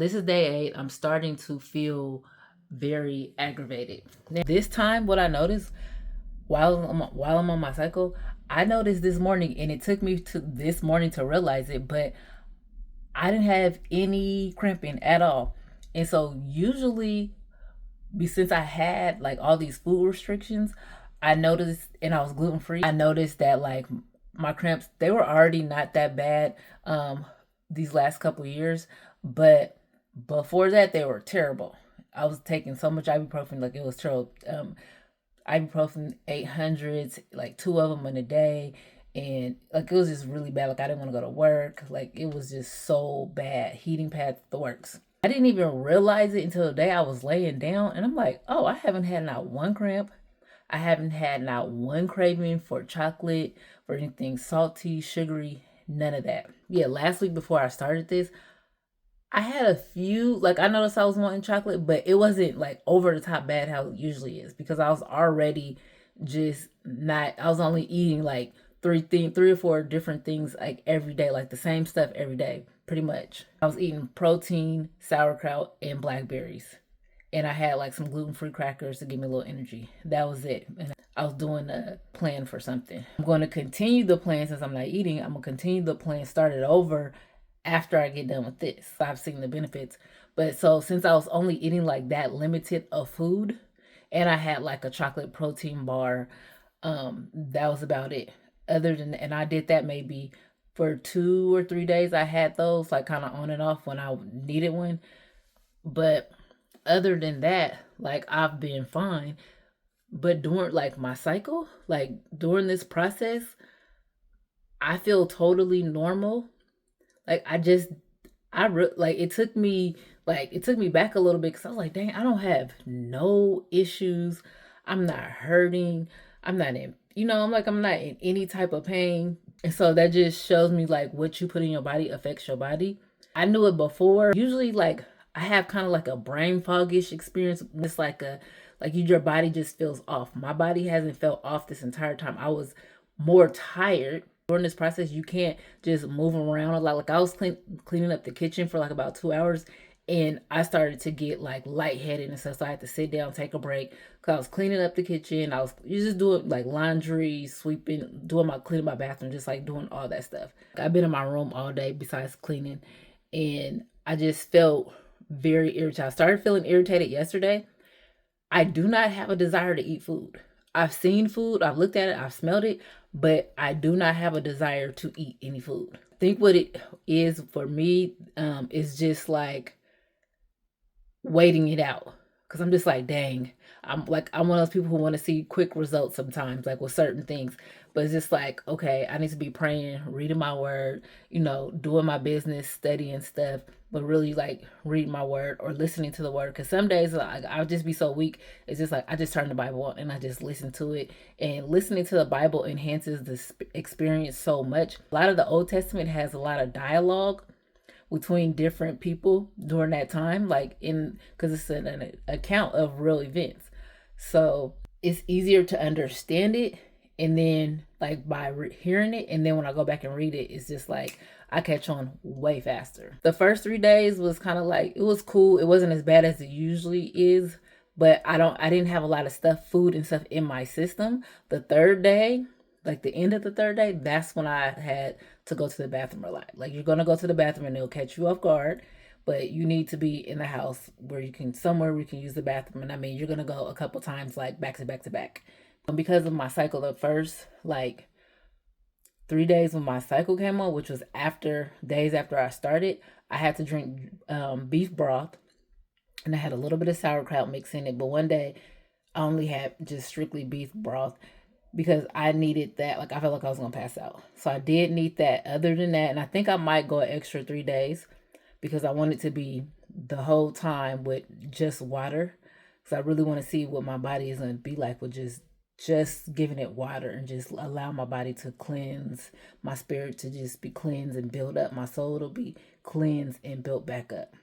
This is day 8. I'm starting to feel very aggravated. Now, this time, what I noticed while I'm on my cycle, I noticed this morning, and it took me to this morning to realize it, but I didn't have any cramping at all. And so usually, since I had like all these food restrictions, I noticed, and I was gluten free, I noticed that like my cramps, they were already not that bad these last couple years, but before that they were terrible. I was taking so much ibuprofen, like it was terrible. Ibuprofen 800s, like 2 of them in a day, and like it was just really bad. Like I didn't want to go to work. Like it was just so bad. Heating pads, the works. I didn't even realize it until the day I was laying down, and I'm like, oh, I haven't had not one cramp. I haven't had not one craving for chocolate, for anything salty, sugary, none of that. Yeah, last week before I started this, I had a few, like I noticed I was wanting chocolate, but it wasn't like over the top bad how it usually is, because I was already just not, I was only eating like three or four different things like every day, like the same stuff every day, pretty much. I was eating protein, sauerkraut, and blackberries. And I had like some gluten-free crackers to give me a little energy. That was it. And I was doing a plan for something. I'm going to continue the plan since I'm not eating. I'm going to continue the plan, start it over after I get done with this. I've seen the benefits. But so since I was only eating like that limited of food, and I had like a chocolate protein bar, that was about it. Other than, and I did that maybe for 2 or 3 days. I had those like kind of on and off when I needed one. But other than that, like I've been fine. But during like my cycle, like during this process, I feel totally normal. Like like it took me back a little bit, because I was like, dang, I don't have no issues. I'm not hurting. I'm not in, I'm not in any type of pain. And so that just shows me like what you put in your body affects your body. I knew it before. Usually like I have kind of like a brain foggish experience. It's like your body just feels off. My body hasn't felt off this entire time. I was more tired. During this process, you can't just move around a lot. Like I was cleaning up the kitchen for like about 2 hours, and I started to get like lightheaded and stuff. So I had to sit down, take a break, because I was cleaning up the kitchen. I was just doing like laundry, sweeping, cleaning my bathroom, just like doing all that stuff. I've been in my room all day besides cleaning, and I just felt very irritated. I started feeling irritated yesterday. I do not have a desire to eat food. I've seen food, I've looked at it, I've smelled it, but I do not have a desire to eat any food. I think what it is for me is just like waiting it out. Because I'm just like, dang, I'm one of those people who want to see quick results sometimes, like with certain things. But it's just like, okay, I need to be praying, reading my word, doing my business, studying stuff, but really like reading my word or listening to the word. Because some days like, I'll just be so weak. It's just like I just turn the Bible on and I just listen to it. And listening to the Bible enhances the experience so much. A lot of the Old Testament has a lot of dialogue between different people during that time, like because it's an account of real events. So it's easier to understand it, and then like by hearing it, and then when I go back and read it, it's just like I catch on way faster. The first 3 days was kind of like, it was cool. It wasn't as bad as it usually is, but I didn't have a lot of food and stuff in my system. The third day, like the end of the third day, that's when I had to go to the bathroom a lot. Like you're gonna go to the bathroom and it'll catch you off guard, but you need to be in the house somewhere where you can use the bathroom. And I mean, you're gonna go a couple times, like back to back to back. And because of my cycle, the first like 3 days when my cycle came on, which was days after I started, I had to drink beef broth, and I had a little bit of sauerkraut mix in it. But one day I only had just strictly beef broth, because I needed that. Like I felt like I was gonna pass out. So I did need that. Other than that, and I think I might go an extra 3 days, because I want it to be the whole time with just water. Because I really want to see what my body is gonna be like with just giving it water, and just allow my body to cleanse, my spirit to just be cleansed and build up, my soul to be cleansed and built back up.